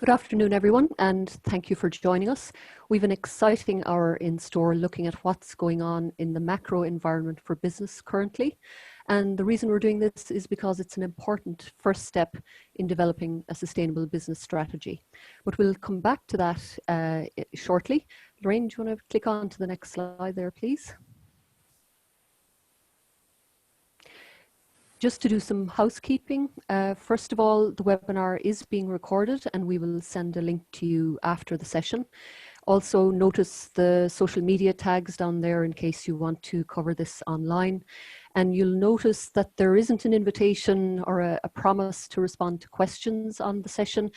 Good afternoon, everyone, and thank you for joining us. We've an exciting hour in store looking at what's going on in the macro environment for business currently. And the reason we're doing this is because it's an important first step in developing a sustainable business strategy. But we'll come back to that shortly. Lorraine, do you want to click on to the next slide there, please? Just to do some housekeeping, first of all, the webinar is being recorded and we will send a link to you after the session. Also notice the social media tags down there in case you want to cover this online. And you'll notice that there isn't an invitation or a promise to respond to questions on the session.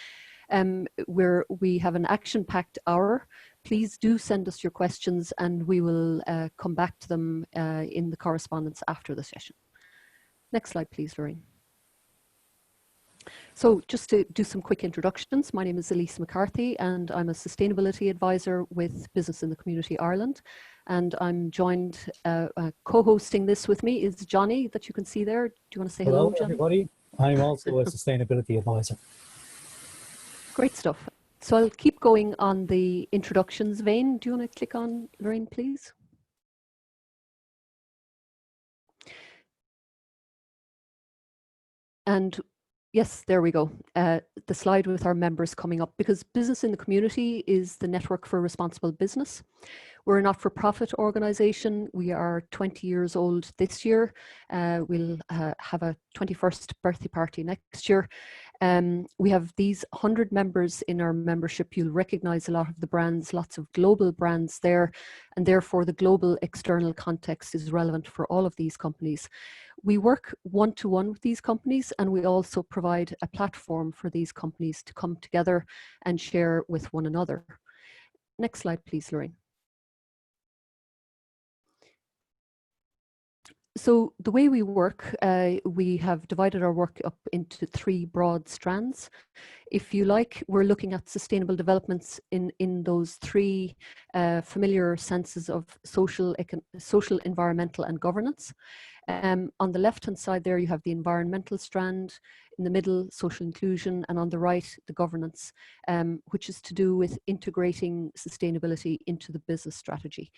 Where we have an action-packed hour. Please do send us your questions and we will come back to them in the correspondence after the session. Next slide, please, Lorraine. So just to do some quick introductions, my name is Elise McCarthy and I'm a sustainability advisor with Business in the Community Ireland. And I'm joined, co-hosting this with me is Johnny, that you can see there. Do you want to say hello, Johnny? Everybody. I'm also a sustainability advisor. Great stuff. So I'll keep going on the introductions vein. Do you want to click on, Lorraine, please? And yes, there we go. The slide with our members coming up, because Business in the Community is the network for responsible business. We're a not-for-profit organisation. We are 20 years old this year. We'll have a 21st birthday party next year. We have these 100 members in our membership. You'll recognise a lot of the brands, lots of global brands there, and therefore the global external context is relevant for all of these companies. We work one-to-one with these companies, and we also provide a platform for these companies to come together and share with one another. Next slide, please, Lorraine. So the way we work, we have divided our work up into 3 broad strands. If you like, we're looking at sustainable developments in those 3 familiar senses of social, environmental and governance. On the left-hand side there, you have the environmental strand, in the middle, social inclusion, and on the right, the governance, which is to do with integrating sustainability into the business strategy.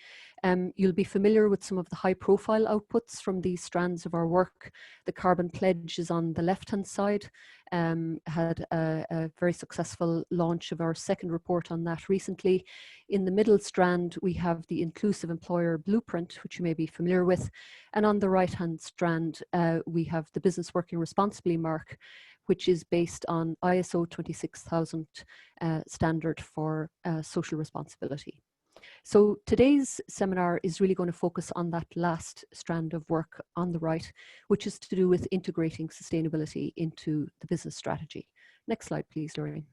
You'll be familiar with some of the high-profile outputs from these strands of our work. The Carbon Pledge is on the left-hand side. Had a very successful launch of our 2nd report on that recently. In the middle strand, we have the Inclusive Employer Blueprint, which you may be familiar with. And on the right-hand strand, we have the Business Working Responsibly mark, which is based on ISO 26000 standard for social responsibility. So today's seminar is really going to focus on that last strand of work on the right, which is to do with integrating sustainability into the business strategy. Next slide, please, Lorraine.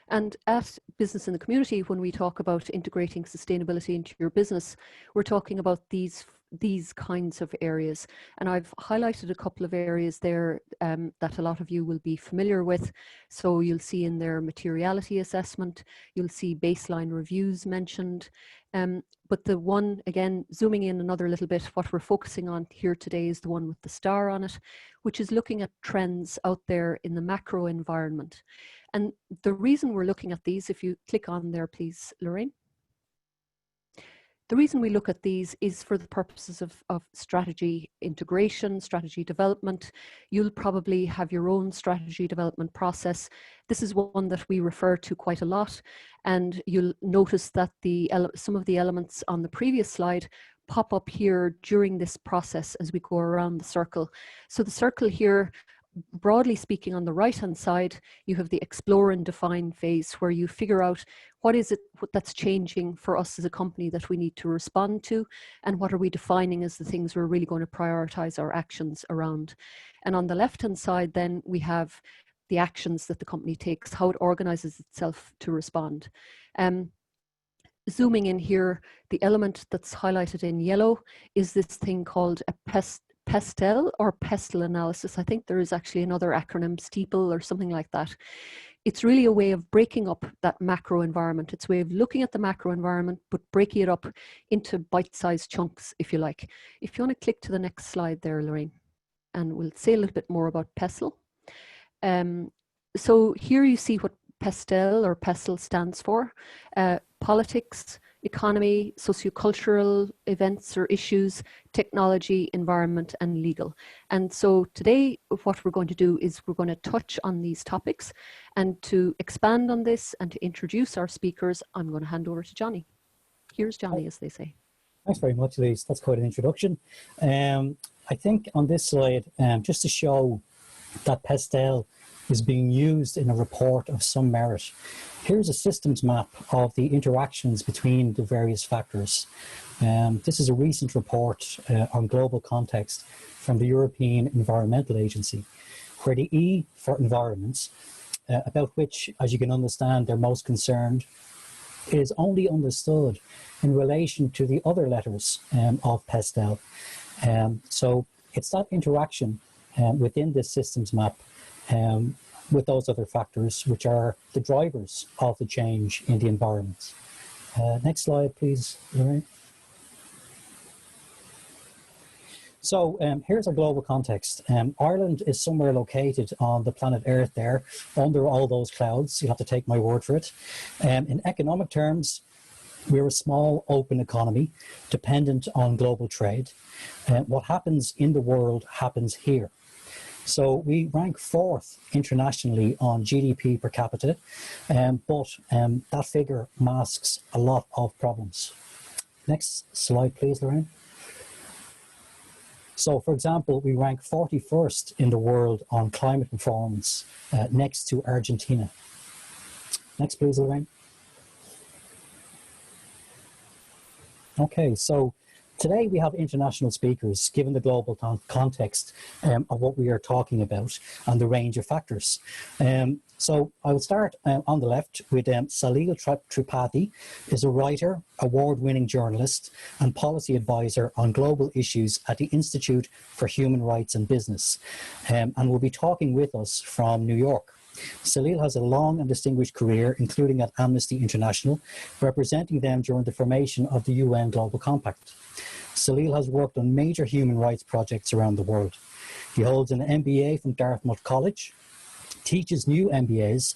And at Business in the Community, when we talk about integrating sustainability into your business, we're talking about these kinds of areas. And I've highlighted a couple of areas there that a lot of you will be familiar with. So you'll see in there materiality assessment, you'll see baseline reviews mentioned. But the one, again, zooming in another little bit, what we're focusing on here today is the one with the star on it, which is looking at trends out there in the macro environment. And the reason we're looking at these, if you click on there, please, Lorraine. The reason we look at these is for the purposes of strategy integration, strategy development. You'll probably have your own strategy development process. This is one that we refer to quite a lot, and you'll notice that some of the elements on the previous slide pop up here during this process as we go around the circle. So the circle here, broadly speaking, on the right-hand side, you have the explore and define phase, where you figure out what is it that's changing for us as a company that we need to respond to, and what are we defining as the things we're really going to prioritize our actions around. And on the left-hand side, then, we have the actions that the company takes, how it organizes itself to respond. Zooming in here, the element that's highlighted in yellow is this thing called a PESTEL or PESTEL analysis. I think there is actually another acronym, STEEPLE or something like that. It's really a way of breaking up that macro environment. It's a way of looking at the macro environment, but breaking it up into bite-sized chunks, if you like. If you want to click to the next slide there, Lorraine, and we'll say a little bit more about PESTEL. So here you see what PESTEL or PESTEL stands for: politics, economy, sociocultural events or issues, technology, environment, and legal. And so today, what we're going to do is we're going to touch on these topics. And to expand on this and to introduce our speakers, I'm going to hand over to Johnny. Here's Johnny, as they say. Thanks very much, Lise. That's quite an introduction. I think on this slide, just to show that PESTEL is being used in a report of some merit, here's a systems map of the interactions between the various factors. This is a recent report on global context from the European Environmental Agency, where the E for environment, about which, as you can understand, they're most concerned, is only understood in relation to the other letters of PESTEL. So it's that interaction within this systems map with those other factors which are the drivers of the change in the environment. Next slide, please, Lorraine. So here's our global context. Ireland is somewhere located on the planet Earth there, under all those clouds. You'll have to take my word for it. In economic terms, we're a small, open economy dependent on global trade. What happens in the world happens here. So we rank 4th internationally on GDP per capita, but that figure masks a lot of problems. Next slide, please, Lorraine. So, for example, we rank 41st in the world on climate performance, next to Argentina. Next, please, Lorraine. Okay, so today we have international speakers, given the global context of what we are talking about and the range of factors. So I will start on the left with Salil Tripathi, is a writer, award-winning journalist and policy advisor on global issues at the Institute for Human Rights and Business, and will be talking with us from New York. Salil has a long and distinguished career, including at Amnesty International, representing them during the formation of the UN Global Compact. Salil has worked on major human rights projects around the world. He holds an MBA from Dartmouth College, teaches new MBAs,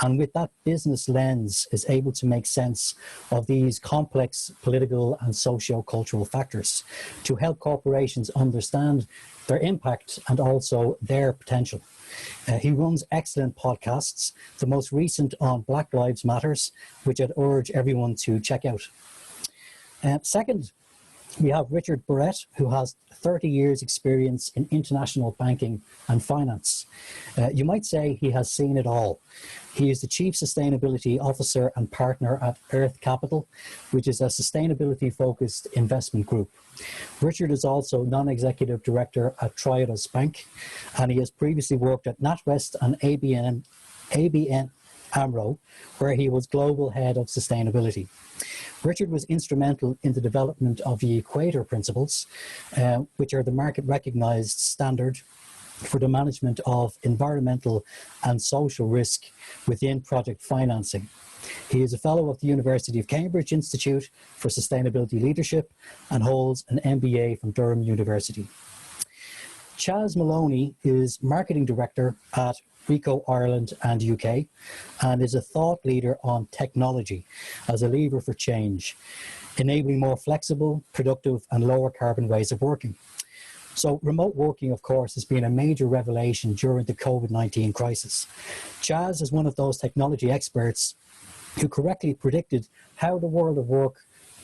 and with that business lens is able to make sense of these complex political and socio-cultural factors to help corporations understand their impact and also their potential. He runs excellent podcasts, the most recent on Black Lives Matters, which I'd urge everyone to check out. Second, we have Richard Barrett, who has 30 years experience in international banking and finance. You might say he has seen it all. He is the Chief Sustainability Officer and partner at Earth Capital, which is a sustainability-focused investment group. Richard is also non-executive director at Triodos Bank, and he has previously worked at NatWest and ABN AMRO, where he was global head of sustainability. Richard was instrumental in the development of the Equator Principles, which are the market-recognized standard for the management of environmental and social risk within project financing. He is a fellow of the University of Cambridge Institute for Sustainability Leadership and holds an MBA from Durham University. Chaz Maloney is Marketing Director at Ricoh Ireland and UK, and is a thought leader on technology as a lever for change, enabling more flexible, productive and lower carbon ways of working. So remote working, of course, has been a major revelation during the COVID-19 crisis. Chaz is one of those technology experts who correctly predicted how the world of work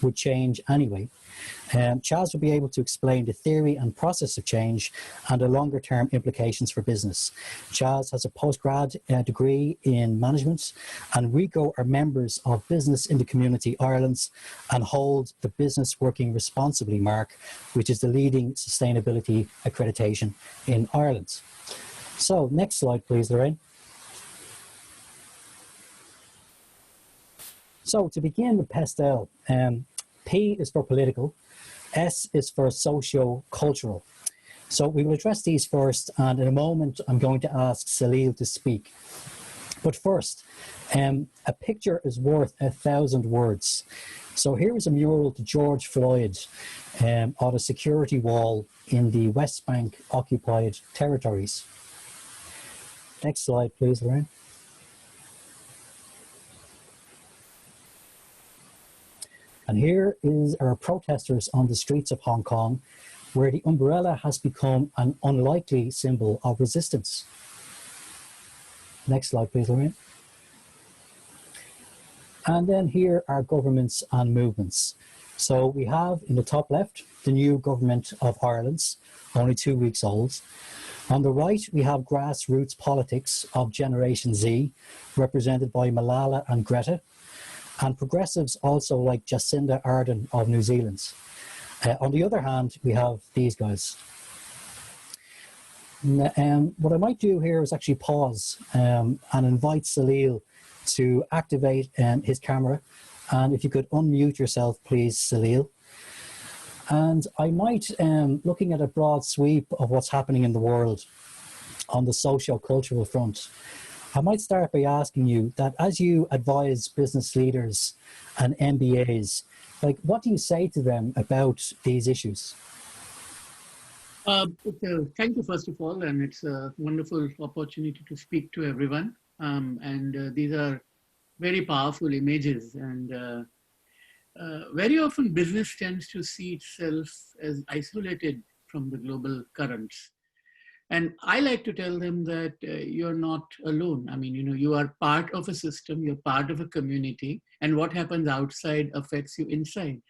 would change anyway. Chaz will be able to explain the theory and process of change and the longer term implications for business. Chaz has a postgrad degree in management, and Ricoh are members of Business in the Community Ireland and hold the Business Working Responsibly mark, which is the leading sustainability accreditation in Ireland. So next slide, please, Lorraine. So to begin with PESTEL, P is for political, S is for socio-cultural. So we will address these first, and in a moment I'm going to ask Salil to speak. But first, a picture is worth 1,000 words. So here is a mural to George Floyd on a security wall in the West Bank occupied territories. Next slide, please, Lorraine. And here is our protesters on the streets of Hong Kong, where the umbrella has become an unlikely symbol of resistance. Next slide, please, Lorraine. And then here are governments and movements. So we have in the top left, the new government of Ireland, only 2 weeks old. On the right, we have grassroots politics of Generation Z, represented by Malala and Greta, and progressives also like Jacinda Ardern of New Zealand. On the other hand, we have these guys. What I might do here is actually pause and invite Salil to activate his camera. And if you could unmute yourself, please, Salil. And I might, looking at a broad sweep of what's happening in the world on the socio-cultural front, I might start by asking you that as you advise business leaders and MBAs, like, what do you say to them about these issues? Thank you, first of all, and it's a wonderful opportunity to speak to everyone. These are very powerful images, and very often business tends to see itself as isolated from the global currents. And I like to tell them that you're not alone. I mean, you are part of a system, you're part of a community, and what happens outside affects you inside.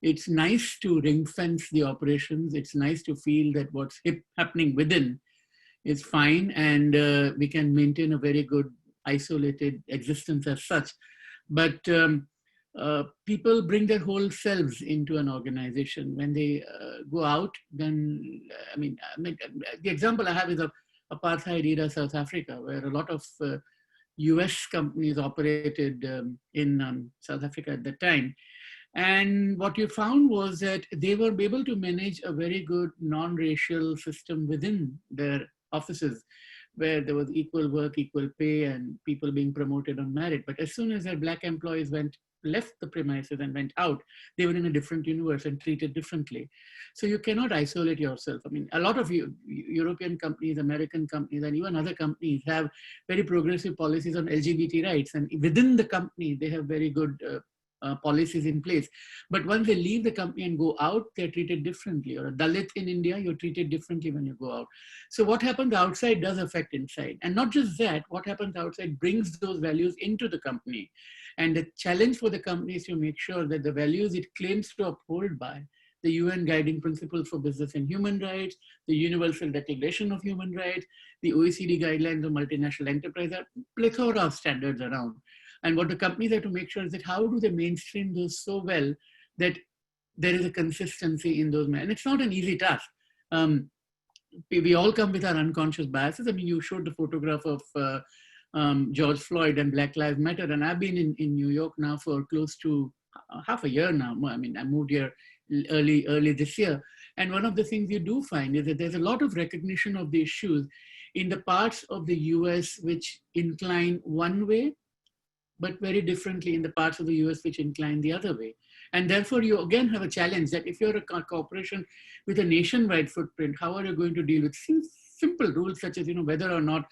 It's nice to ring fence the operations. It's nice to feel that what's happening within is fine, and we can maintain a very good isolated existence as such. But people bring their whole selves into an organization. When they go out, then, the example I have is of apartheid era South Africa, where a lot of US companies operated in South Africa at that time. And what you found was that they were able to manage a very good non-racial system within their offices, where there was equal work, equal pay, and people being promoted on merit. But as soon as their Black employees left the premises and went out, they were in a different universe and treated differently. So you cannot isolate yourself. I mean, a lot of European companies, American companies, and even other companies have very progressive policies on LGBT rights. And within the company, they have very good policies in place. But once they leave the company and go out, they're treated differently. Or a Dalit in India, you're treated differently when you go out. So what happens outside does affect inside. And not just that, what happens outside brings those values into the company. And the challenge for the company is to make sure that the values it claims to uphold by, the UN Guiding Principles for Business and Human Rights, the Universal Declaration of Human Rights, the OECD Guidelines of Multinational Enterprise, are plethora of standards around. And what the companies have to make sure is that how do they mainstream those so well that there is a consistency in those. And it's not an easy task. We all come with our unconscious biases. I mean, you showed the photograph of George Floyd and Black Lives Matter. And I've been in New York now for close to half a year now. I mean, I moved here early this year. And one of the things you do find is that there's a lot of recognition of the issues in the parts of the US which incline one way, but very differently in the parts of the US which incline the other way. And therefore, you again have a challenge that if you're a corporation with a nationwide footprint, how are you going to deal with simple rules such as, whether or not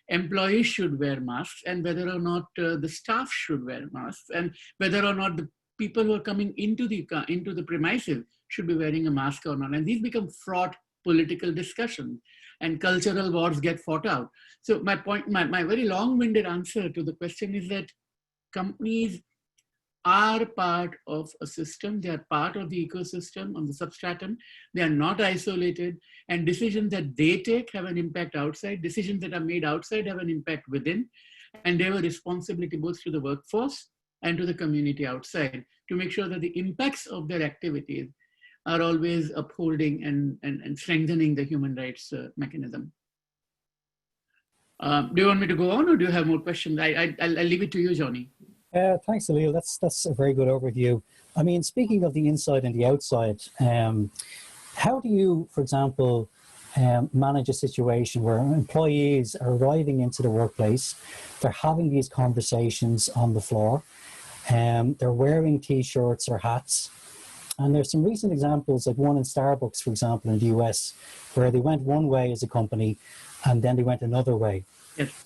employees should wear masks, and whether or not the staff should wear masks, and whether or not the people who are coming into the premises should be wearing a mask or not. And these become fraught political discussions, and cultural wars get fought out. So my point, my very long-winded answer to the question is that companies are part of a system. They are part of the ecosystem on the substratum. They are not isolated, and decisions that they take have an impact outside. Decisions that are made outside have an impact within, and they have a responsibility both to the workforce and to the community outside to make sure that the impacts of their activities are always upholding and strengthening the human rights mechanism. Do you want me to go on, or do you have more questions? I'll leave it to you, Johnny. Thanks, Salil. That's a very good overview. I mean, speaking of the inside and the outside, how do you, for example, manage a situation where employees are arriving into the workplace, they're having these conversations on the floor, they're wearing T-shirts or hats, and there's some recent examples, like one in Starbucks, for example, in the US, where they went one way as a company, and then they went another way. Yes.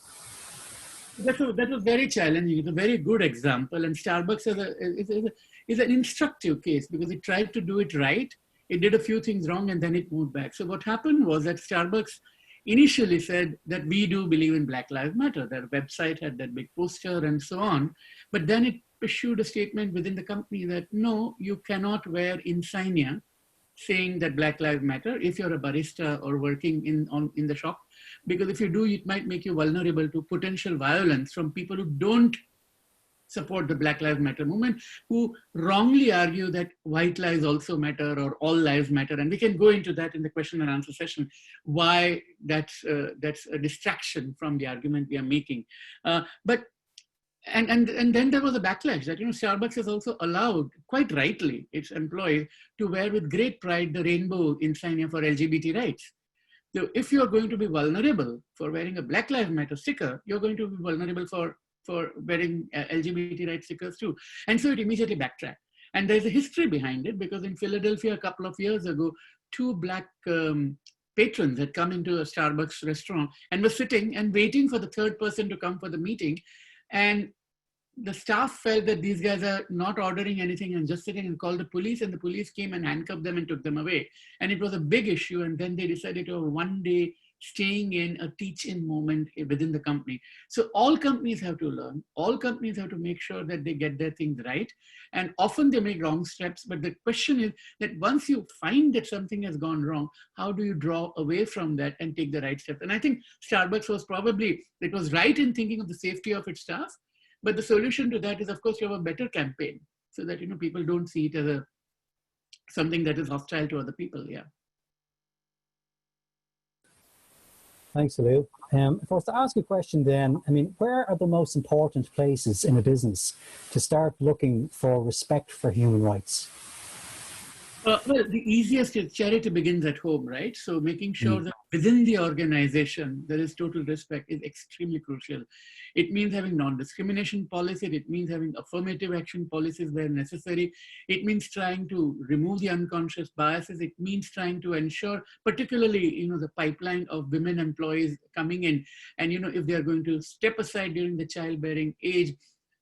That was very challenging. It's a very good example. And Starbucks is an instructive case because it tried to do it right. It did a few things wrong and then it moved back. So what happened was that Starbucks initially said that we do believe in Black Lives Matter. Their website had that big poster and so on. But then it issued a statement within the company that no, you cannot wear insignia saying that Black Lives Matter if you're a barista or working in the shop, because if you do, it might make you vulnerable to potential violence from people who don't support the Black Lives Matter movement, who wrongly argue that white lives also matter or all lives matter. And we can go into that in the question and answer session, why that's a distraction from the argument we are making. And then there was a backlash that, Starbucks has also allowed, quite rightly, its employees to wear with great pride the rainbow insignia for LGBT rights. So if you're going to be vulnerable for wearing a Black Lives Matter sticker, you're going to be vulnerable for wearing LGBT rights stickers too. And so it immediately backtracked. And there's a history behind it because in Philadelphia a couple of years ago, two Black patrons had come into a Starbucks restaurant and were sitting and waiting for the third person to come for the meeting. And the staff felt that these guys are not ordering anything and just sitting, and called the police, and the police came and handcuffed them and took them away. And it was a big issue. And then they decided to have one day staying in a teach-in moment within the company. So all companies have to learn. All companies have to make sure that they get their things right. And often they make wrong steps. But the question is that once you find that something has gone wrong, how do you draw away from that and take the right steps? And I think Starbucks it was right in thinking of the safety of its staff. But the solution to that is, of course, you have a better campaign so that, people don't see it as something that is hostile to other people. Yeah. Thanks, Salil. If I was to ask a question then, where are the most important places in a business to start looking for respect for human rights? Well, the easiest is charity begins at home, right? So making sure that within the organization, there is total respect is extremely crucial. It means having non-discrimination policies. It means having affirmative action policies where necessary. It means trying to remove the unconscious biases. It means trying to ensure, particularly, the pipeline of women employees coming in. And, if they are going to step aside during the childbearing age,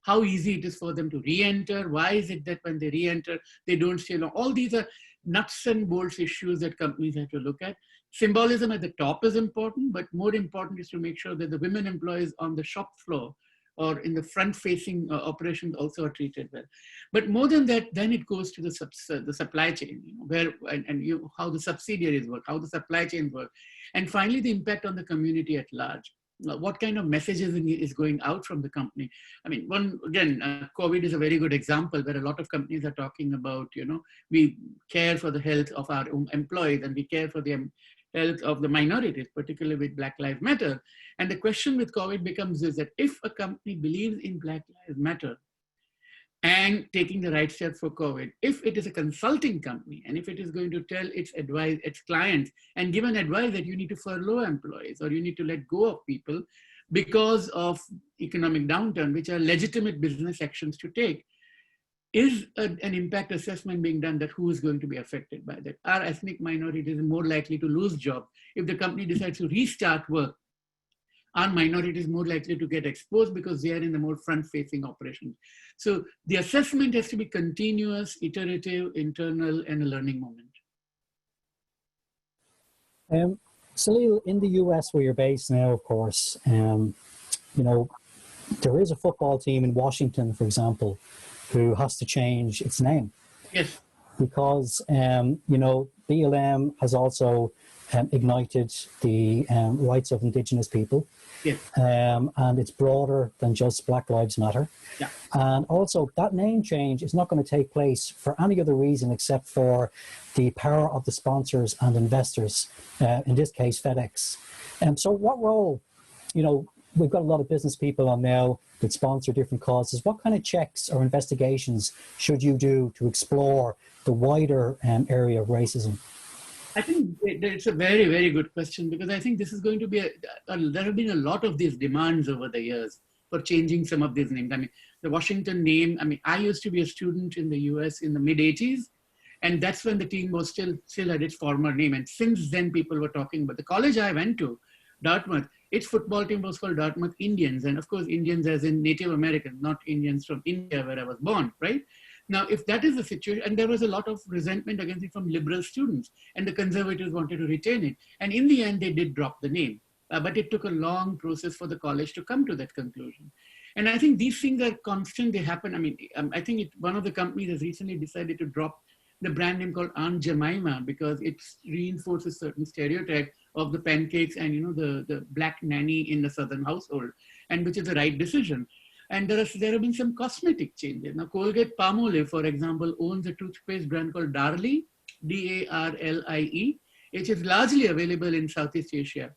how easy it is for them to re-enter. Why is it that when they re-enter, they don't stay long? All these are nuts and bolts issues that companies have to look at. Symbolism at the top is important, but more important is to make sure that the women employees on the shop floor or in the front-facing operations also are treated well. But more than that, then it goes to the supply chain, how the subsidiaries work, how the supply chain work, and finally the impact on the community at large. What kind of messages is going out from the company? COVID is a very good example where a lot of companies are talking about, we care for the health of our own employees and we care for the health of the minorities, particularly with Black Lives Matter. And the question with COVID becomes is that if a company believes in Black Lives Matter and taking the right steps for COVID, if it is a consulting company and if it is going to tell its clients and give an advice that you need to furlough employees or you need to let go of people because of economic downturn, which are legitimate business actions to take, is an impact assessment being done that who is going to be affected by that? Are ethnic minorities more likely to lose jobs? If the company decides to restart work, are minorities more likely to get exposed because they are in the more front-facing operations? So the assessment has to be continuous, iterative, internal, and a learning moment. Salil, in the US where you're based now, of course, there is a football team in Washington, for example, who has to change its name. Yes. Because, BLM has also ignited the rights of Indigenous people. Yes. And it's broader than just Black Lives Matter. Yeah. And also that name change is not going to take place for any other reason except for the power of the sponsors and investors, in this case, FedEx. So what role, we've got a lot of business people on now that sponsor different causes. What kind of checks or investigations should you do to explore the wider area of racism? I think it's a very, very good question because I think this is going to be there have been a lot of these demands over the years for changing some of these names. The Washington name, I used to be a student in the US in the mid-80s, and that's when the team was still had its former name. And since then, people were talking about the college I went to, Dartmouth, its football team was called Dartmouth Indians. And of course, Indians as in Native Americans, not Indians from India where I was born, right? Now, if that is the situation, and there was a lot of resentment against it from liberal students, and the conservatives wanted to retain it. And in the end, they did drop the name. But it took a long process for the college to come to that conclusion. And I think these things are constant, they happen. I mean, I think one of the companies has recently decided to drop the brand name called Aunt Jemima because it reinforces certain stereotype of the pancakes and, you know, the black nanny in the Southern household, and which is the right decision. And there have been some cosmetic changes. Now, Colgate-Palmolive, for example, owns a toothpaste brand called Darlie, D-A-R-L-I-E, which is largely available in Southeast Asia.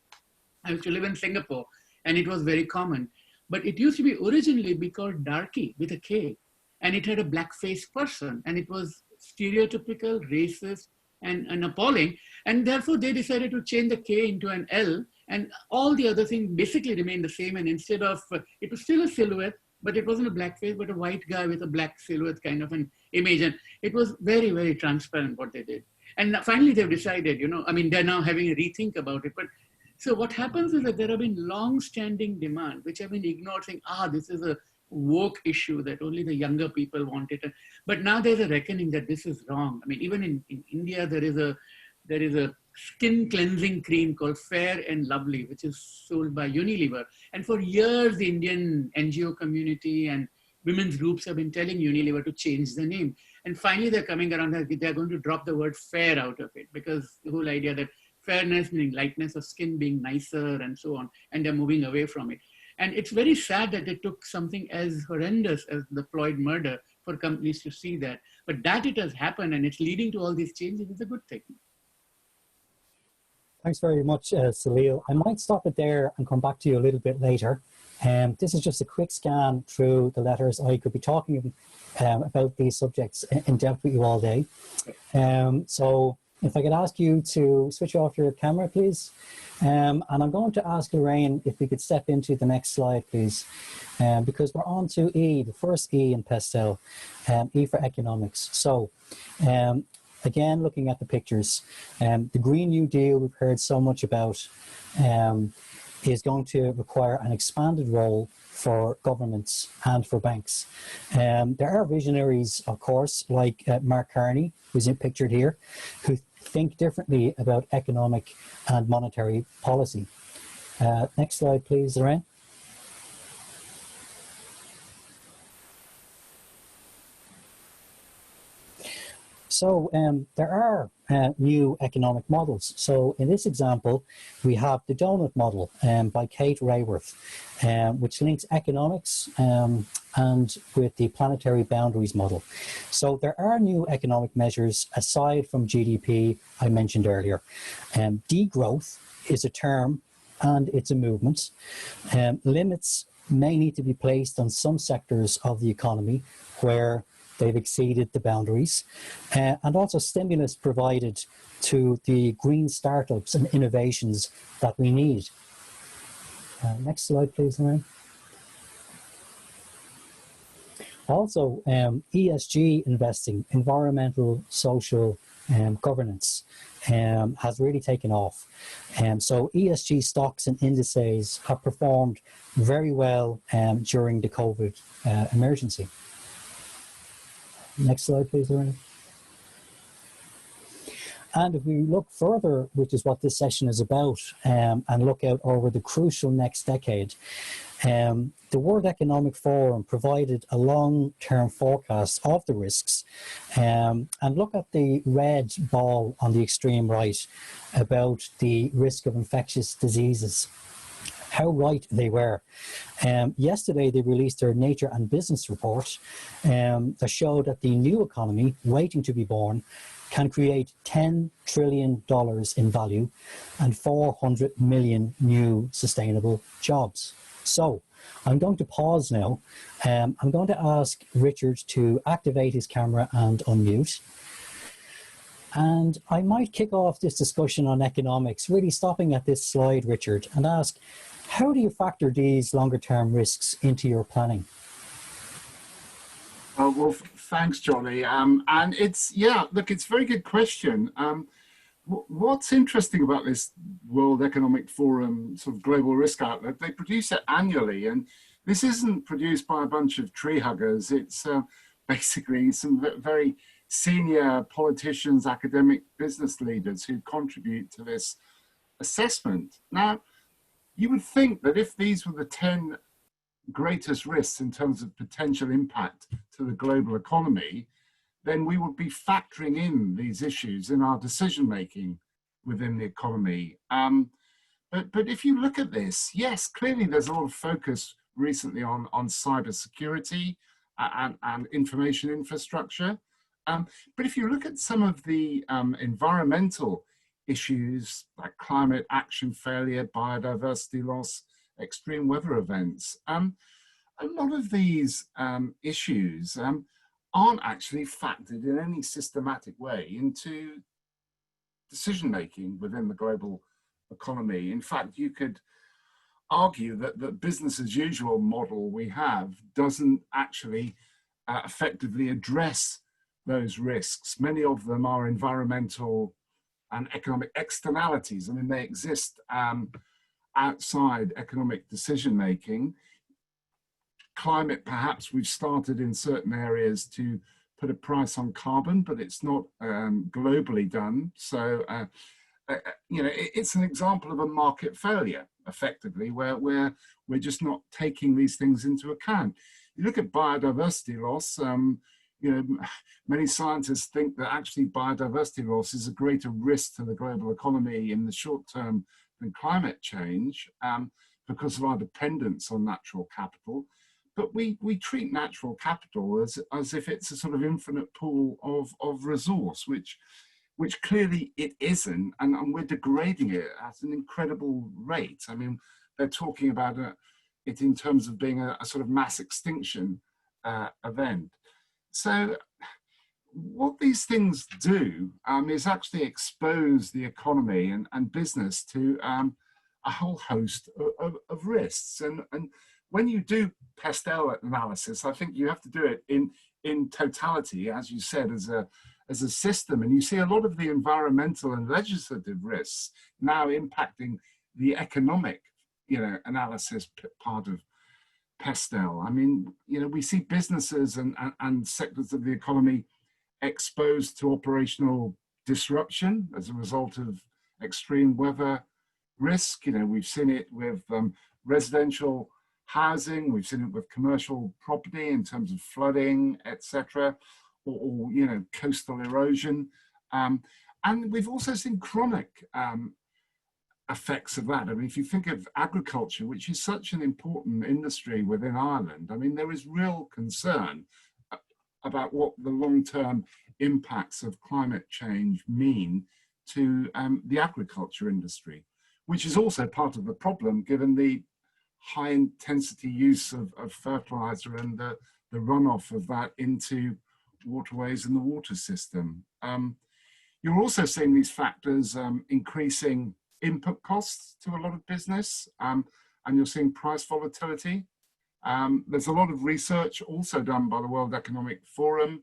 I used to live in Singapore, and it was very common. But it used to be originally be called Darkie with a K, and it had a blackface person, and it was stereotypical, racist, and appalling. And therefore, they decided to change the K into an L, and all the other things basically remained the same. And instead of, it was still a silhouette, but it wasn't a blackface, but a white guy with a black silhouette kind of an image. And it was very, very transparent what they did. And finally, they've decided, you know, I mean, they're now having a rethink about it. But so what happens is that there have been long-standing demand, which have been ignored, saying, this is a woke issue that only the younger people want it. But now there's a reckoning that this is wrong. I mean, even in India, there is a skin cleansing cream called Fair and Lovely, which is sold by Unilever. And for years, the Indian NGO community and women's groups have been telling Unilever to change the name. And finally, they're coming around that they're going to drop the word fair out of it, because the whole idea that fairness meaning lightness of skin being nicer and so on, and they're moving away from it. And it's very sad that it took something as horrendous as the Floyd murder for companies to see that. But that it has happened and it's leading to all these changes is a good thing. Thanks very much, Salil. I might stop it there and come back to you a little bit later. This is just a quick scan through the letters. I could be talking about these subjects in depth with you all day. So if I could ask you to switch off your camera, please. And I'm going to ask Lorraine if we could step into the next slide, please. Because we're on to E, the first E in PESTEL, E for economics. So again, looking at the pictures, the Green New Deal we've heard so much about is going to require an expanded role for governments and for banks. There are visionaries, of course, like Mark Carney, who's pictured here, who think differently about economic and monetary policy. Next slide, please, Lorraine. So there are new economic models. So in this example, we have the donut model by Kate Raworth, which links economics and with the planetary boundaries model. So there are new economic measures aside from GDP I mentioned earlier. Degrowth is a term and it's a movement. Limits may need to be placed on some sectors of the economy where they've exceeded the boundaries, and also stimulus provided to the green startups and innovations that we need. Next slide, please, Lorraine. Also, ESG investing, environmental, social, governance, has really taken off. So ESG stocks and indices have performed very well during the COVID emergency. Next slide, please, Lorraine. And if we look further, which is what this session is about, and look out over the crucial next decade, the World Economic Forum provided a long-term forecast of the risks, and look at the red ball on the extreme right about the risk of infectious diseases. How right they were. Yesterday, they released their Nature and Business report that showed that the new economy, waiting to be born, can create $10 trillion in value and 400 million new sustainable jobs. So I'm going to pause now. I'm going to ask Richard to activate his camera and unmute. And I might kick off this discussion on economics, really stopping at this slide, Richard, and ask, how do you factor these longer term risks into your planning? Well, thanks, Johnny. And it's, yeah, look, it's a very good question. What's interesting about this World Economic Forum sort of global risk outlook, they produce it annually, and this isn't produced by a bunch of tree huggers. It's basically some very senior politicians, academic business leaders who contribute to this assessment. Now, you would think that if these were the 10 greatest risks in terms of potential impact to the global economy, then we would be factoring in these issues in our decision making within the economy. But if you look at this, yes, clearly there's a lot of focus recently on cybersecurity and information infrastructure. But if you look at some of the environmental issues like climate action failure, biodiversity loss, extreme weather events, a lot of these issues aren't actually factored in any systematic way into decision making within the global economy. In fact, you could argue that the business as usual model we have doesn't actually effectively address those risks. Many of them are environmental and economic externalities. I mean, they exist outside economic decision making. Climate, perhaps we've started in certain areas to put a price on carbon, but it's not globally done. So, you know, it's an example of a market failure, effectively, where we're just not taking these things into account. You look at biodiversity loss, you know, many scientists think that actually biodiversity loss is a greater risk to the global economy in the short term than climate change because of our dependence on natural capital. But we treat natural capital as if it's a sort of infinite pool of resource, which clearly it isn't, and we're degrading it at an incredible rate. I mean, they're talking about it in terms of being a sort of mass extinction event. So what these things do is actually expose the economy and business to a whole host of risks. And when you do PESTEL analysis, I think you have to do it in totality, as you said, as a system. And you see a lot of the environmental and legislative risks now impacting the economic, you know, analysis part of PESTEL. I mean, you know, we see businesses and sectors of the economy exposed to operational disruption as a result of extreme weather risk. You know, we've seen it with residential housing, we've seen it with commercial property in terms of flooding, etc., or you know, coastal erosion, and we've also seen chronic effects of that. I mean, if you think of agriculture, which is such an important industry within Ireland, I mean, there is real concern about what the long-term impacts of climate change mean to the agriculture industry, which is also part of the problem given the high intensity use of fertilizer and the runoff of that into waterways and the water system. You're also seeing these factors increasing input costs to a lot of business, and you're seeing price volatility. There's a lot of research also done by the World Economic Forum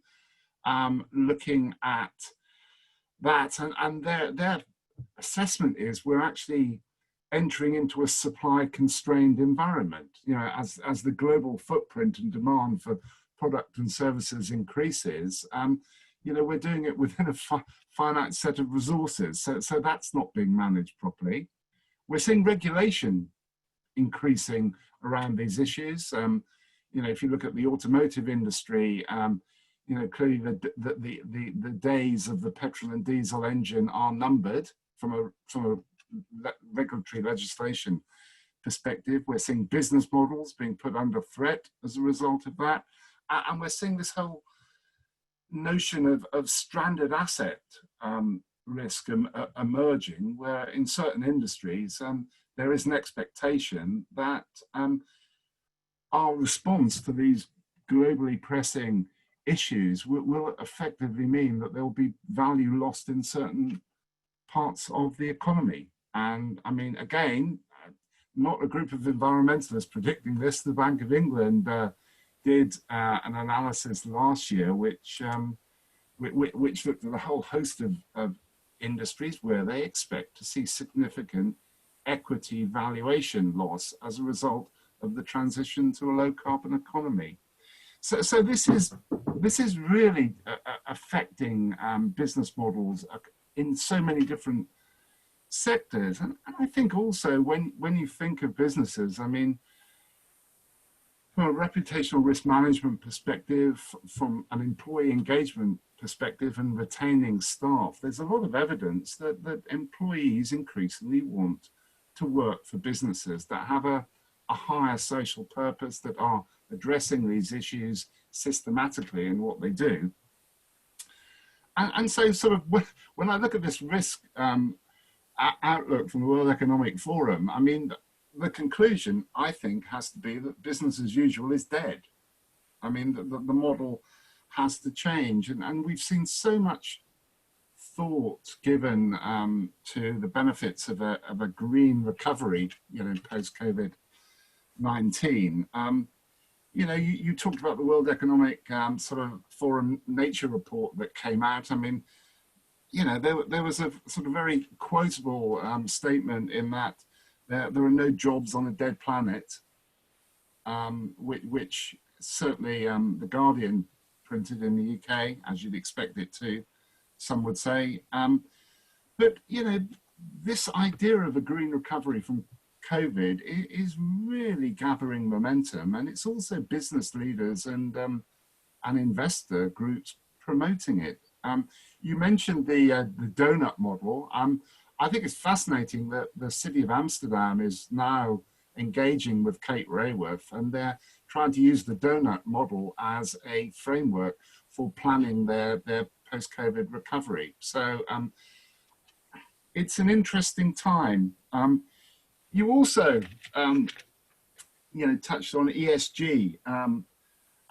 looking at that, and their assessment is we're actually entering into a supply constrained environment. You know, as the global footprint and demand for product and services increases, you know, we're doing it within a finite set of resources. So that's not being managed properly. We're seeing regulation increasing around these issues. You know, if you look at the automotive industry, you know, clearly the days of the petrol and diesel engine are numbered from a regulatory legislation perspective. We're seeing business models being put under threat as a result of that. And we're seeing this whole notion of stranded asset risk emerging, where in certain industries there is an expectation that our response to these globally pressing issues will effectively mean that there will be value lost in certain parts of the economy. And I mean, again, not a group of environmentalists predicting this. The Bank of England did an analysis last year which looked at a whole host of industries where they expect to see significant equity valuation loss as a result of the transition to a low carbon economy. So this is really affecting business models in so many different sectors. And I think also when you think of businesses, I mean, from a reputational risk management perspective, from an employee engagement perspective and retaining staff, there's a lot of evidence that employees increasingly want to work for businesses that have a higher social purpose, that are addressing these issues systematically in what they do. And so sort of when I look at this risk outlook from the World Economic Forum, I mean, the conclusion, I think, has to be that business as usual is dead. I mean, the model has to change. And we've seen so much thought given to the benefits of a green recovery, you know, post-COVID-19. You know, you talked about the World Economic sort of Forum Nature report that came out. I mean, you know, there was a sort of very quotable statement in that there are no jobs on a dead planet, which certainly The Guardian printed in the UK, as you'd expect it to, some would say. But, you know, this idea of a green recovery from COVID is really gathering momentum, and it's also business leaders and investor groups promoting it. You mentioned the donut model. I think it's fascinating that the city of Amsterdam is now engaging with Kate Raworth, and they're trying to use the donut model as a framework for planning their post-COVID recovery. So it's an interesting time. You also, you know, touched on ESG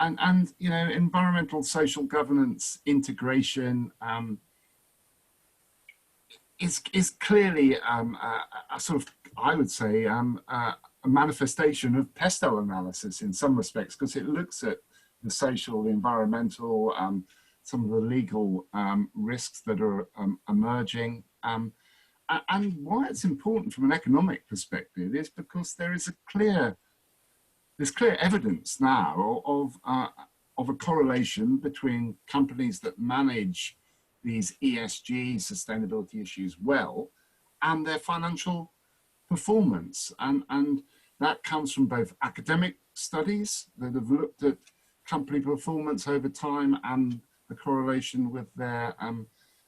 and you know, environmental social governance integration is clearly a sort of, I would say, a manifestation of PESTEL analysis in some respects, because it looks at the social, the environmental, some of the legal risks that are emerging. And why it's important from an economic perspective is because there is there's clear evidence now of a correlation between companies that manage these ESG sustainability issues well and their financial performance. And that comes from both academic studies that have looked at company performance over time and the correlation with their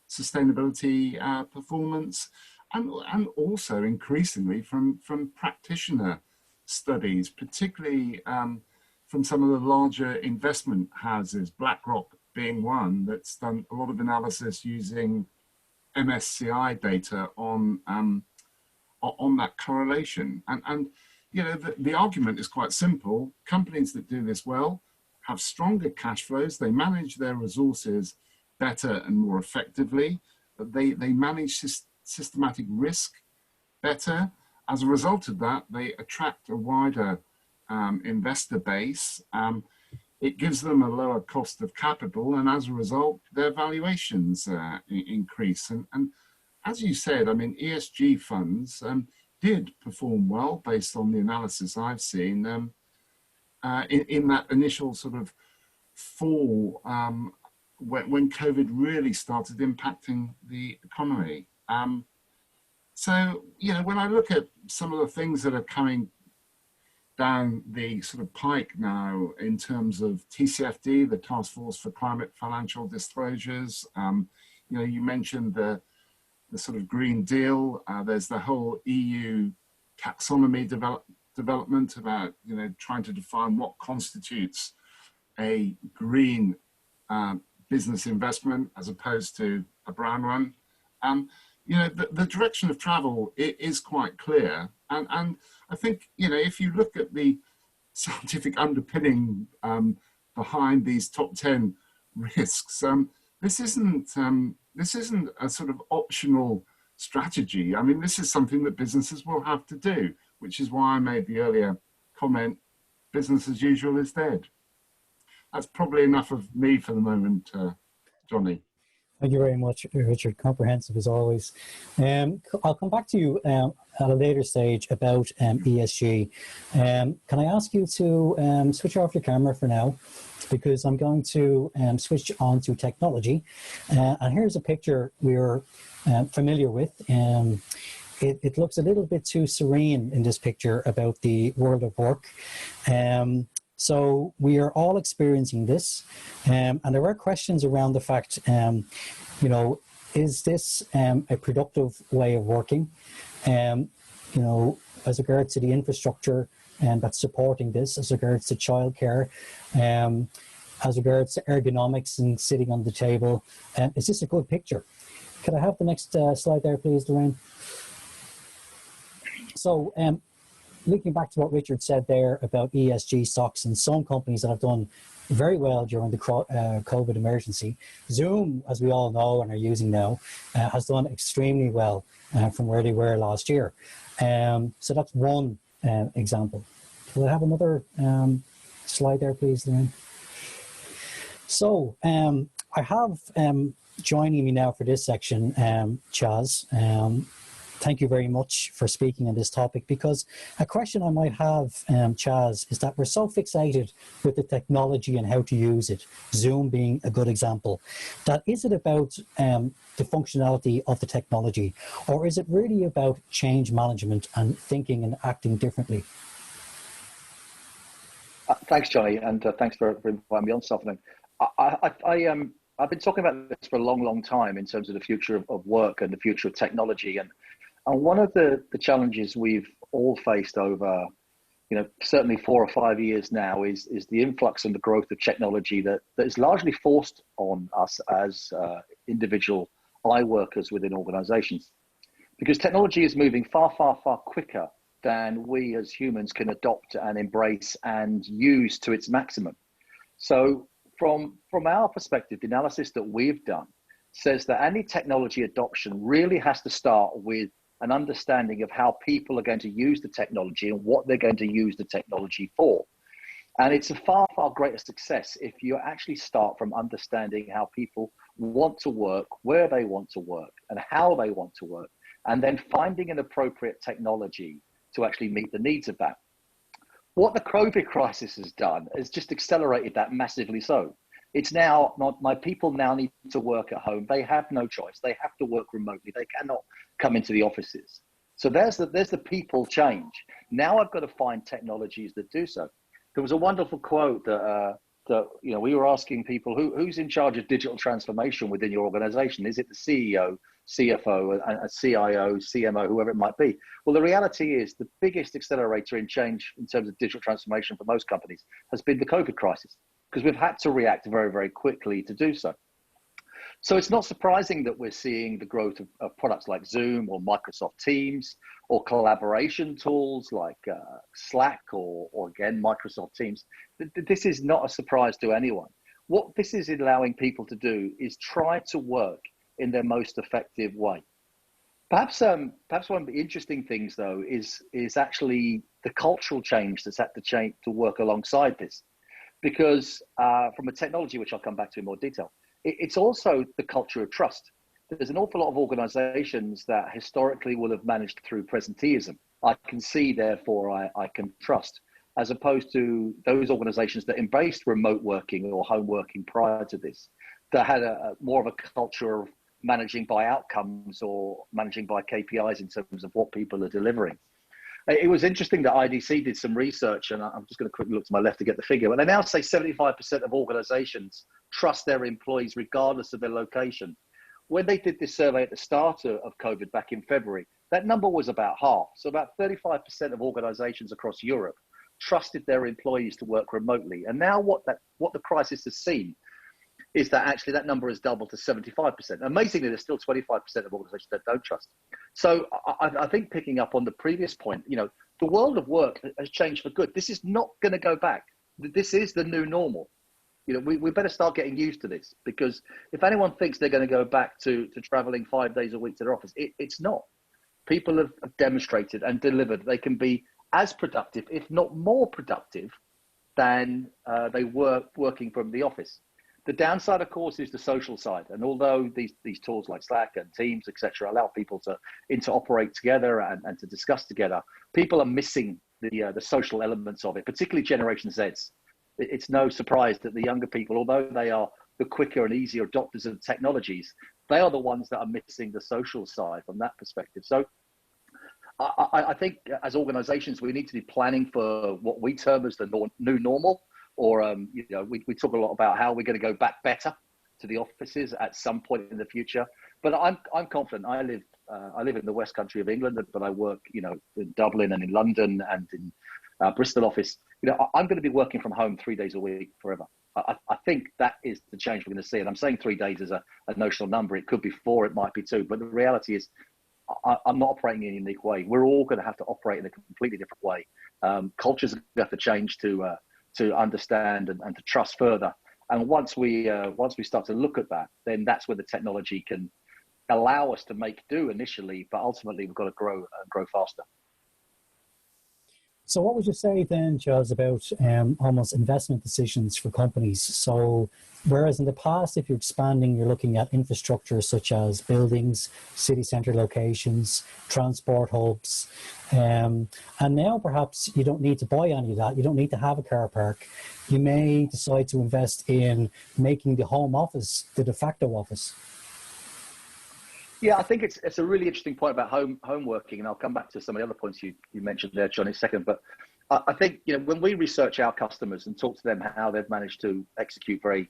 sustainability performance, and also increasingly from practitioner studies, particularly from some of the larger investment houses, BlackRock being one that's done a lot of analysis using MSCI data on that correlation. And you know, the argument is quite simple. Companies that do this well have stronger cash flows, they manage their resources better and more effectively, they manage systematic risk better. As a result of that, they attract a wider investor base. It gives them a lower cost of capital, and as a result, their valuations increase. And as you said, I mean, ESG funds did perform well based on the analysis I've seen in that initial sort of fall when COVID really started impacting the economy. So, you know, when I look at some of the things that are coming down the sort of pike now in terms of TCFD, the Task Force for Climate Financial Disclosures, you know, you mentioned the sort of Green Deal. There's the whole EU taxonomy development about, you know, trying to define what constitutes a green business investment as opposed to a brown one. You know, the direction of travel is quite clear. And I think, you know, if you look at the scientific underpinning behind these top 10 risks, this isn't a sort of optional strategy. I mean, this is something that businesses will have to do, which is why I made the earlier comment, business as usual is dead. That's probably enough of me for the moment, Johnny. Thank you very much, Richard. Comprehensive as always. I'll come back to you at a later stage about ESG. Can I ask you to switch off your camera for now? Because I'm going to switch on to technology. And here's a picture we're familiar with. It looks a little bit too serene in this picture about the world of work. So we are all experiencing this, and there are questions around the fact, is this a productive way of working? As regards to the infrastructure that's supporting this, as regards to childcare, as regards to ergonomics and sitting on the table, is this a good picture? Could I have the next slide there, please, Lorraine? So, linking back to what Richard said there about ESG stocks and some companies that have done very well during the COVID emergency, Zoom, as we all know and are using now, has done extremely well from where they were last year. So that's one example. Will I have another slide there, please, Lynn? So I have joining me now for this section, Chaz. Thank you very much for speaking on this topic, because a question I might have, Chaz, is that we're so fixated with the technology and how to use it, Zoom being a good example, that is it about the functionality of the technology, or is it really about change management and thinking and acting differently? Thanks, Johnny, and thanks for inviting me on this afternoon. I've been talking about this for a long, long time in terms of the future of work and the future of technology. And one of the challenges we've all faced over, certainly 4 or 5 years now is the influx and the growth of technology that is largely forced on us as individual eye workers within organizations. Because technology is moving far, far, far quicker than we as humans can adopt and embrace and use to its maximum. So from our perspective, the analysis that we've done says that any technology adoption really has to start with an understanding of how people are going to use the technology and what they're going to use the technology for. And it's a far, far greater success if you actually start from understanding how people want to work, where they want to work, and how they want to work, and then finding an appropriate technology to actually meet the needs of that. What the COVID crisis has done is just accelerated that massively so. It's now not, my people now need to work at home. They have no choice. They have to work remotely. They cannot come into the offices. So there's the people change. Now I've got to find technologies that do so. There was a wonderful quote that we were asking people who's in charge of digital transformation within your organization. Is it the CEO, CFO, a CIO, CMO, whoever it might be? Well, the reality is the biggest accelerator in change in terms of digital transformation for most companies has been the COVID crisis, because we've had to react very, very quickly to do so. So it's not surprising that we're seeing the growth of products like Zoom or Microsoft Teams or collaboration tools like Slack or again, Microsoft Teams. This is not a surprise to anyone. What this is allowing people to do is try to work in their most effective way. Perhaps one of the interesting things, though, is actually the cultural change that's had to change to work alongside this. Because from a technology, which I'll come back to in more detail, it's also the culture of trust. There's an awful lot of organizations that historically will have managed through presenteeism. I can see, therefore I can trust, as opposed to those organizations that embraced remote working or home working prior to this, that had more of a culture of managing by outcomes or managing by KPIs in terms of what people are delivering. It was interesting that IDC did some research, and I'm just going to quickly look to my left to get the figure, but they now say 75% of organizations trust their employees regardless of their location. When they did this survey at the start of COVID back in February, that number was about half. So about 35% of organizations across Europe trusted their employees to work remotely. And now what the crisis has seen is that actually that number has doubled to 75%. Amazingly, there's still 25% of organizations that don't trust. So I think, picking up on the previous point, the world of work has changed for good. This is not going to go back. This is the new normal. We better start getting used to this, because if anyone thinks they're going to go back to traveling 5 days a week to their office, it's not. People have demonstrated and delivered they can be as productive, if not more productive, than they were working from the office. The downside, of course, is the social side. And although these tools like Slack and Teams, etc., allow people to interoperate together and to discuss together, people are missing the social elements of it, particularly Generation Zs. It's no surprise that the younger people, although they are the quicker and easier adopters of technologies, they are the ones that are missing the social side from that perspective. So I think as organizations, we need to be planning for what we term as the new normal, or you know, we talk a lot about how we're going to go back better to the offices at some point in the future. But I'm confident. I live in the West Country of England, but I work, you know, in Dublin and in London and in Bristol office. You know, I'm going to be working from home 3 days a week forever. I think that is the change we're going to see. And I'm saying 3 days as a notional number. It could be 4, it might be 2. But the reality is, I'm not operating in a unique way. We're all going to have to operate in a completely different way. Cultures have to change to understand and to trust further. And once we start to look at that, then that's where the technology can allow us to make do initially, but ultimately we've got to grow faster. So what would you say then, Charles, about almost investment decisions for companies? So whereas in the past, if you're expanding, you're looking at infrastructure such as buildings, city centre locations, transport hubs, and now perhaps you don't need to buy any of that. You don't need to have a car park. You may decide to invest in making the home office the de facto office. Yeah, I think it's a really interesting point about home working, and I'll come back to some of the other points you mentioned there, John, in a second. But I think, you know, when we research our customers and talk to them how they've managed to execute very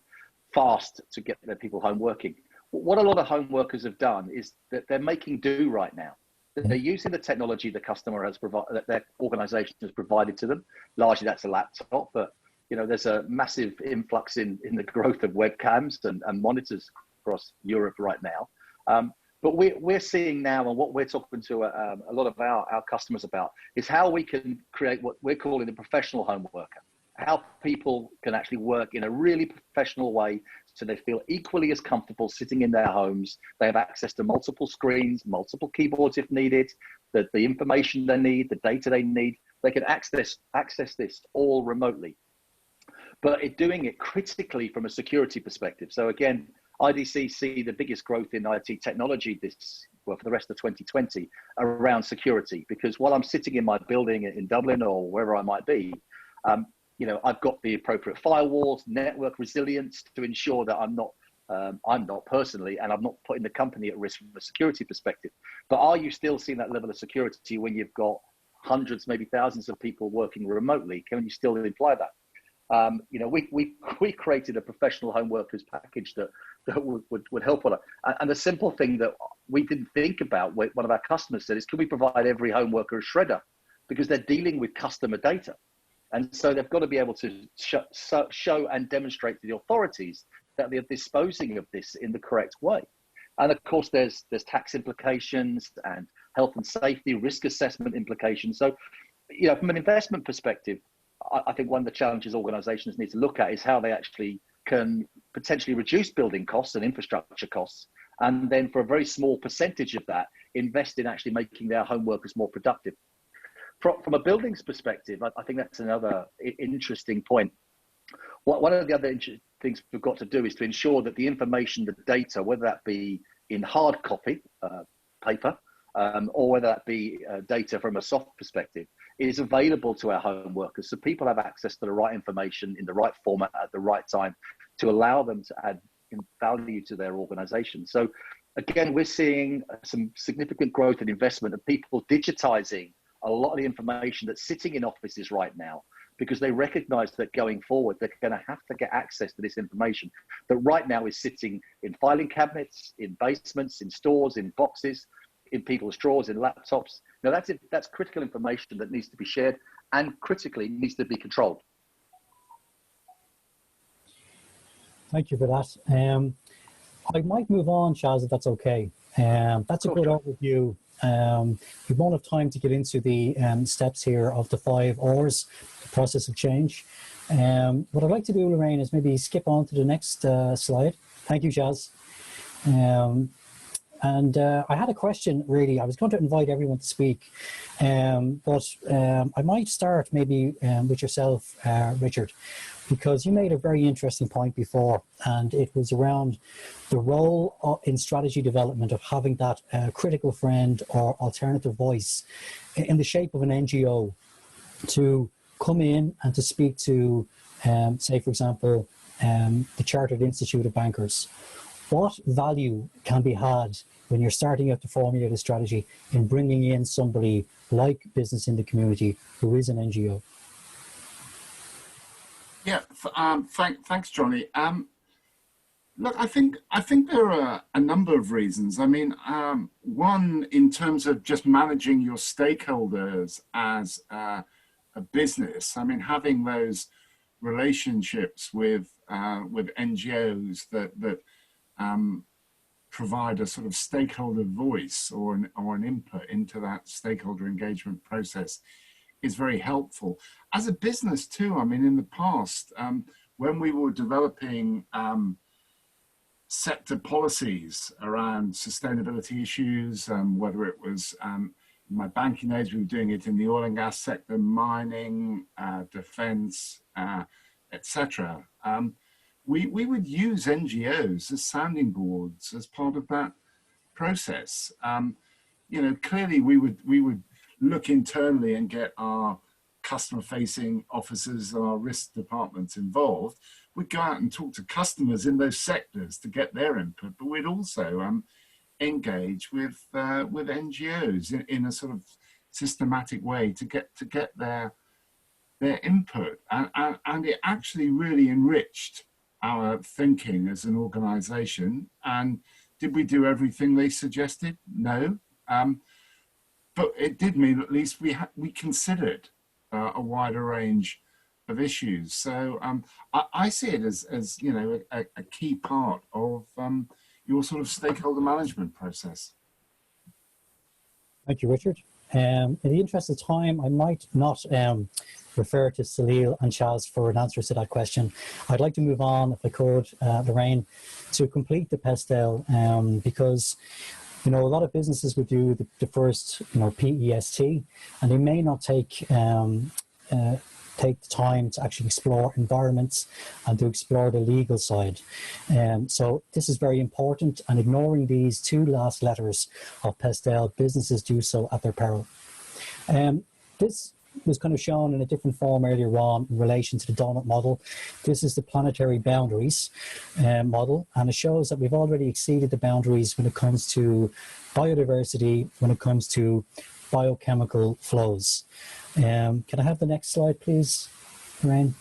fast to get their people home working, what a lot of home workers have done is that they're making do right now. They're using the technology the customer has provided, that their organization has provided to them. Largely that's a laptop, but you know, there's a massive influx in the growth of webcams and monitors across Europe right now. But we're seeing now, and what we're talking to a lot of our customers about, is how we can create what we're calling the professional home worker. How people can actually work in a really professional way so they feel equally as comfortable sitting in their homes. They have access to multiple screens, multiple keyboards if needed, the information they need, the data they need. They can access this all remotely. But doing it critically from a security perspective. So again, IDC see the biggest growth in IT technology for the rest of 2020 around security, because while I'm sitting in my building in Dublin or wherever I might be, you know, I've got the appropriate firewalls, network resilience to ensure that I'm not personally, and I'm not putting the company at risk from a security perspective. But are you still seeing that level of security when you've got hundreds, maybe thousands of people working remotely? Can you still imply that? You know, we created a professional home workers package that would help on it. And the simple thing that we didn't think about, one of our customers said, is can we provide every home worker a shredder? Because they're dealing with customer data. And so they've got to be able to show and demonstrate to the authorities that they're disposing of this in the correct way. And of course, there's tax implications and health and safety, risk assessment implications. So, you know, from an investment perspective, I think one of the challenges organizations need to look at is how they actually can potentially reduce building costs and infrastructure costs, and then for a very small percentage of that, invest in actually making their home workers more productive. From a buildings perspective, I think that's another interesting point. One of the other things we've got to do is to ensure that the information, the data, whether that be in hard copy, paper, or whether that be data from a soft perspective, is available to our home workers, so people have access to the right information in the right format at the right time to allow them to add value to their organization. So again, we're seeing some significant growth and investment of people digitizing a lot of the information that's sitting in offices right now, because they recognize that going forward, they're going to have to get access to this information that right now is sitting in filing cabinets, in basements, in stores, in boxes, in people's drawers, in laptops. Now that's critical information that needs to be shared and critically needs to be controlled. Thank you for that. I might move on, Chaz, if that's okay. That's a good overview. We won't have time to get into the steps here of the 5 R's, the process of change. What I'd like to do, Lorraine, is maybe skip on to the next slide. Thank you, Chaz. And I had a question, really. I was going to invite everyone to speak, but I might start maybe with yourself, Richard. because you made a very interesting point before, and it was around the role in strategy development of having that critical friend or alternative voice in the shape of an NGO to come in and to speak to, say, for example, the Chartered Institute of Bankers. What value can be had when you're starting out to formulate a strategy in bringing in somebody like Business in the Community who is an NGO? Yeah, thanks, Johnny. Look, I think there are a number of reasons. I mean, one, in terms of just managing your stakeholders as a business. I mean, having those relationships with NGOs that provide a sort of stakeholder voice or an input into that stakeholder engagement process is very helpful. As a business too, I mean, in the past, when we were developing sector policies around sustainability issues, whether it was in my banking days, we were doing it in the oil and gas sector, mining, defense, etc. We would use NGOs as sounding boards as part of that process. You know, clearly we would look internally and get our customer-facing officers and our risk departments involved. We'd go out and talk to customers in those sectors to get their input, but we'd also engage with NGOs in a sort of systematic way to get their input, and it actually really enriched our thinking as an organisation. And did we do everything they suggested? No. But it did mean at least we considered a wider range of issues. So I see it as you know, a key part of your sort of stakeholder management process. Thank you, Richard. In the interest of time, I might not refer to Salil and Chaz for an answer to that question. I'd like to move on, if I could, Lorraine, to complete the PESTEL, because you know, a lot of businesses would do the first, you know, PEST, and they may not take the time to actually explore environments and to explore the legal side. So this is very important, and ignoring these two last letters of PESTEL, businesses do so at their peril. This was kind of shown in a different form earlier on in relation to the donut model. This is the planetary boundaries model, and it shows that we've already exceeded the boundaries when it comes to biodiversity, when it comes to biochemical flows. Can I have the next slide, please, Lorraine?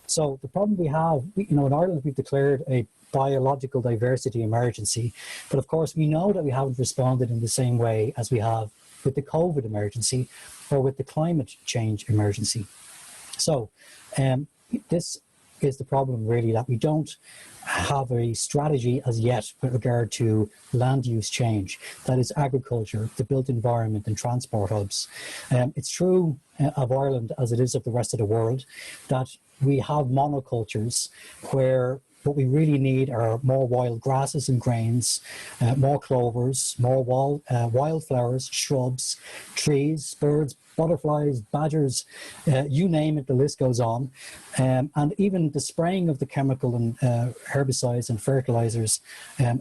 So the problem we have, you know, in Ireland, we've declared a biological diversity emergency, but of course we know that we haven't responded in the same way as we have with the COVID emergency or with the climate change emergency. So this is the problem, really, that we don't have a strategy as yet with regard to land use change. That is agriculture, the built environment and transport hubs. It's true of Ireland, as it is of the rest of the world, that we have monocultures where what we really need are more wild grasses and grains, more clovers, more wildflowers, shrubs, trees, birds, butterflies, badgers, you name it, the list goes on. And even the spraying of the chemical and herbicides and fertilizers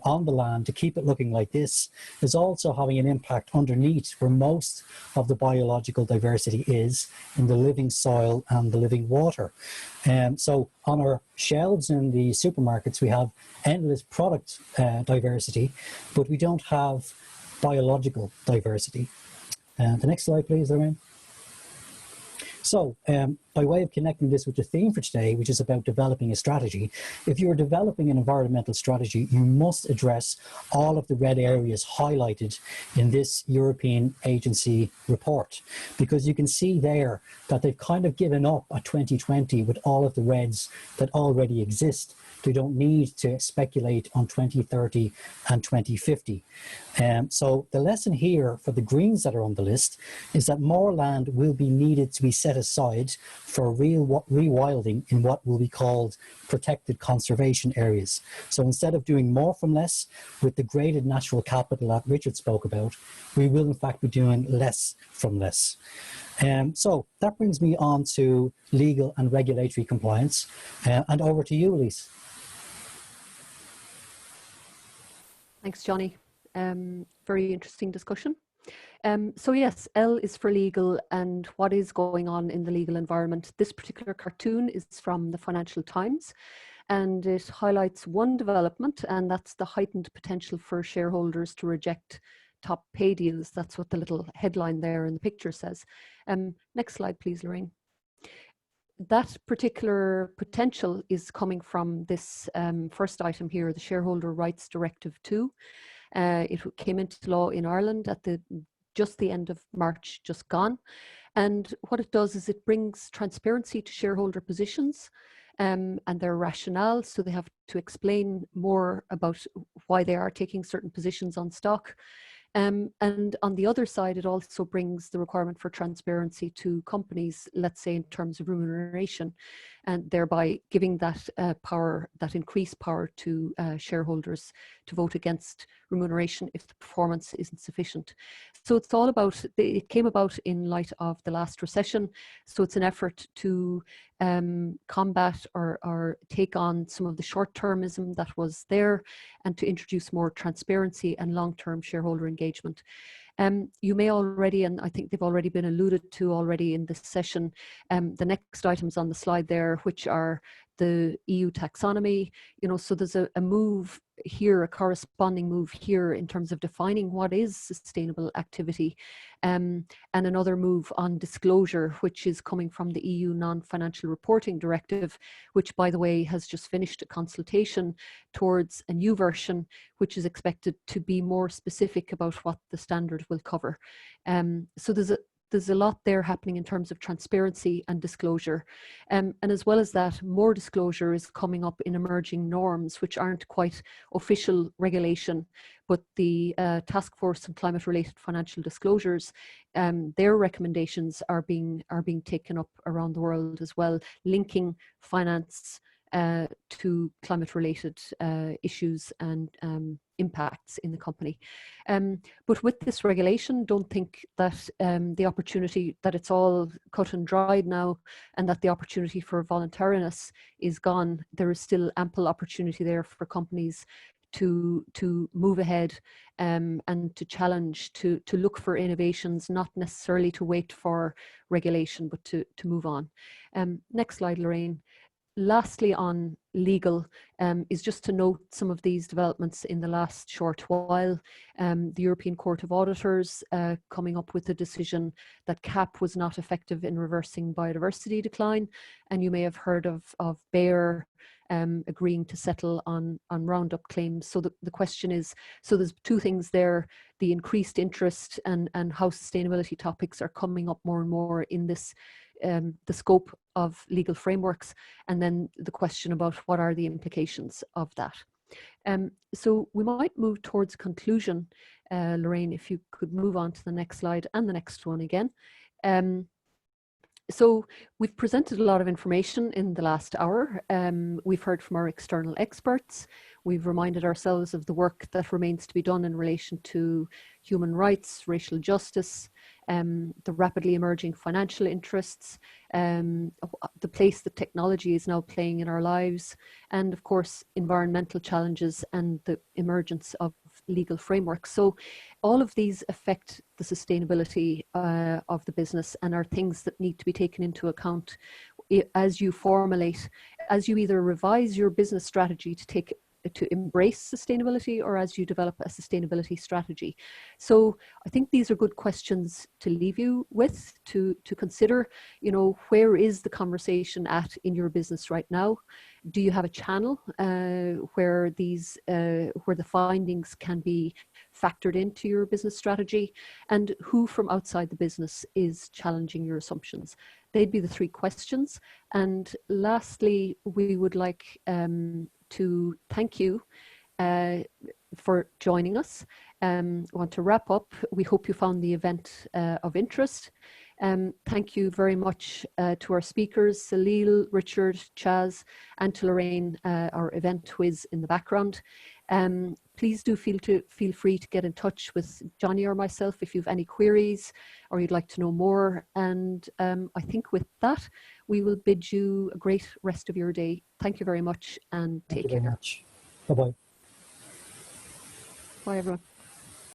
on the land to keep it looking like this is also having an impact underneath where most of the biological diversity is, in the living soil and the living water. So on our shelves in the supermarkets, we have endless product diversity, but we don't have biological diversity. The next slide, please, Lorraine. So, by way of connecting this with the theme for today, which is about developing a strategy, if you're developing an environmental strategy, you must address all of the red areas highlighted in this European agency report, because you can see there that they've kind of given up at 2020 with all of the reds that already exist. They don't need to speculate on 2030 and 2050. So the lesson here for the greens that are on the list is that more land will be needed to be set aside for rewilding in what will be called protected conservation areas. So instead of doing more from less with the graded natural capital that Richard spoke about, we will in fact be doing less from less. So that brings me on to legal and regulatory compliance. And over to you, Elise. Thanks, Johnny. Very interesting discussion. So yes, L is for legal and what is going on in the legal environment. This particular cartoon is from the Financial Times, and it highlights one development, and that's the heightened potential for shareholders to reject top pay deals. That's what the little headline there in the picture says. Next slide, please, Lorraine. That particular potential is coming from this first item here, the Shareholder Rights Directive 2. It came into law in Ireland at just the end of March, just gone. And what it does is it brings transparency to shareholder positions and their rationale. So they have to explain more about why they are taking certain positions on stock. And on the other side, it also brings the requirement for transparency to companies, let's say in terms of remuneration, and thereby giving that power, that increased power to shareholders to vote against remuneration if the performance isn't sufficient. So it's all about, it came about in light of the last recession. So it's an effort to combat or take on some of the short-termism that was there and to introduce more transparency and long-term shareholder engagement. You may already, and I think they've already been alluded to already in this session, the next items on the slide there, which are the EU taxonomy, so there's a move here, a corresponding move here in terms of defining what is sustainable activity, and another move on disclosure, which is coming from the EU non-financial reporting directive, which by the way has just finished a consultation towards a new version, which is expected to be more specific about what the standard will cover. So there's a lot there happening in terms of transparency and disclosure. And as well as that, more disclosure is coming up in emerging norms, which aren't quite official regulation, but the Task Force on Climate-Related Financial Disclosures, their recommendations are being taken up around the world as well, linking finance to climate-related issues and impacts in the company. But with this regulation, don't think that the opportunity, that it's all cut and dried now and that the opportunity for voluntariness is gone. There is still ample opportunity there for companies to move ahead and to challenge, to look for innovations, not necessarily to wait for regulation, but to move on. Next slide, Lorraine. Lastly, on legal, is just to note some of these developments in the last short while. The European Court of Auditors coming up with a decision that CAP was not effective in reversing biodiversity decline. And you may have heard of Bayer agreeing to settle on Roundup claims. So the question is, so there's two things there, the increased interest and how sustainability topics are coming up more and more in this, the scope of legal frameworks, and then the question about what are the implications of that. So we might move towards conclusion. Lorraine, if you could move on to the next slide and the next one again. So we've presented a lot of information in the last hour. We've heard from our external experts. We've reminded ourselves of the work that remains to be done in relation to human rights, racial justice, the rapidly emerging financial interests, the place that technology is now playing in our lives, and of course, environmental challenges and the emergence of legal frameworks. So all of these affect the sustainability of the business and are things that need to be taken into account as you formulate, as you either revise your business strategy to embrace sustainability or as you develop a sustainability strategy. So I think these are good questions to leave you with, to consider, where is the conversation at in your business right now? Do you have a channel where the findings can be factored into your business strategy? And who from outside the business is challenging your assumptions? They'd be the three questions. And lastly, we would like to thank you for joining us. I want to wrap up. We hope you found the event of interest. Thank you very much to our speakers, Salil, Richard, Chaz, and to Lorraine, our event whiz in the background. Please do feel free to get in touch with Johnny or myself if you have any queries or you'd like to know more. And I think with that, we will bid you a great rest of your day. Thank you very much and take care. Thank you very much. Bye-bye. Bye, everyone.